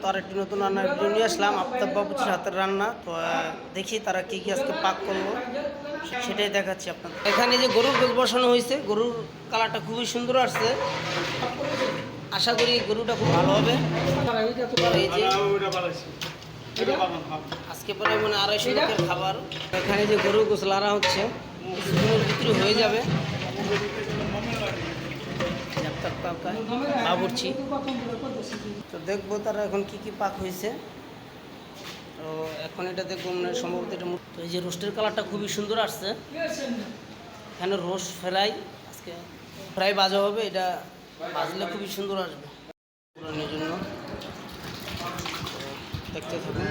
তো আরেকটি নতুন রান্নার ভিডিও নিয়ে আসলাম আফতাব বাবুর্চির হাতের রান্না। তো দেখি তারা কী কী আজকে পাক করলো সেটাই দেখাচ্ছি আপনাদের। এখানে যে গরুর গোশ বসানো হয়েছে, গরুর কালারটা খুবই সুন্দর আসছে। আশা করি গরুটা খুব ভালো হবে। এই যে আজকে পরে মানে 250 লোকের খাবার। এখানে যে গরুর গোশ লাড়া হচ্ছে, কিছুক্ষণের ভিতরে হয়ে যাবে। বাবুর্চি তো দেখবো তারা এখন কি কি পাক হয়েছে। তো এখন এটা দেখবো মানে সম্ভবত এটা। তো এই যে রোস্টের কালারটা খুবই সুন্দর আসছে। এখানে রোস্ট ফ্রাই, আজকে ফ্রাই ভাজা হবে। এটা ভাজলে খুবই সুন্দর আসবে পুরানির জন্য। দেখতে থাকুন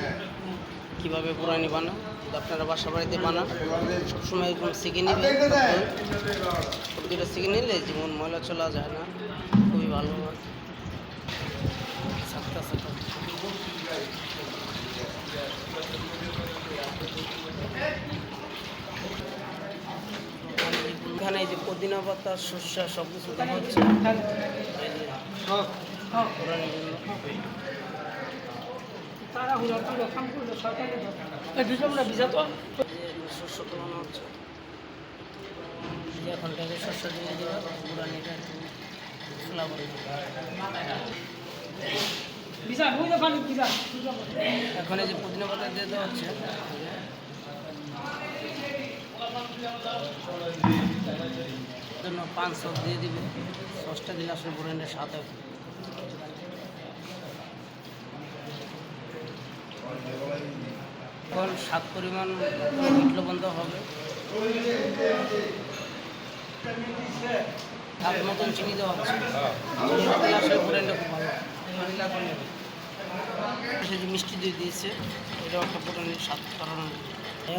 কীভাবে পুরানি বানান। আপনারা বাসা বাড়িতে বানান, সবসময় এরকম শিখে নেবে। সবজিটা শিখে নিলে যেমন ময়লা চলা যায় না, খুবই ভালো হয়। এখানে এই যে পুদিনা পাতা, শস্য সব কিছু দেওয়া হচ্ছে পুরানির জন্য। শস্য তোলানো হচ্ছে এখন থেকে। শস্য দিয়ে দেওয়া পুরানিটা খোলা বলে। এখন এই যে পুদিনা পাতা দিয়ে দেওয়া হচ্ছে। জন্য 5 সস দিয়ে দিবে। সসটা দিলে আসলে পুরানিটা স্বাদ হবে। এখন স্বাদ পরিমাণ মিট লবণ হবে। স্বাদ মতন চিনি দেওয়া হচ্ছে। আসলে পুরানিটা খুব ভালো। সে যে মিষ্টি দিয়ে দিয়েছে, এটাও একটা পুরানির স্বাদ কারণ।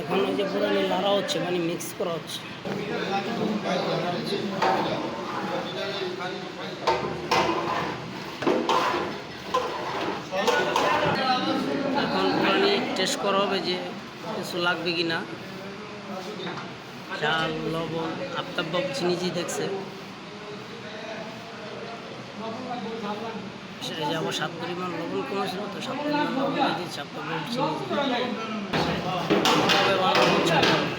এখন ওই যে পুরানি লাড়া হচ্ছে, মানে মিক্স করা হচ্ছে। এখন পুরানি টেস্ট করা হবে যে কিছু লাগবে কি না। চাল, লবণ আফতাব বাবুর্চি নিজেই দেখছে। সেটা যে আমার 7 পরিমাণ লবণ কমেছিল, তো 7 পরিমাণ লবণ দিয়ে দিচ্ছে আফতাব বাবুর্চি নিজে।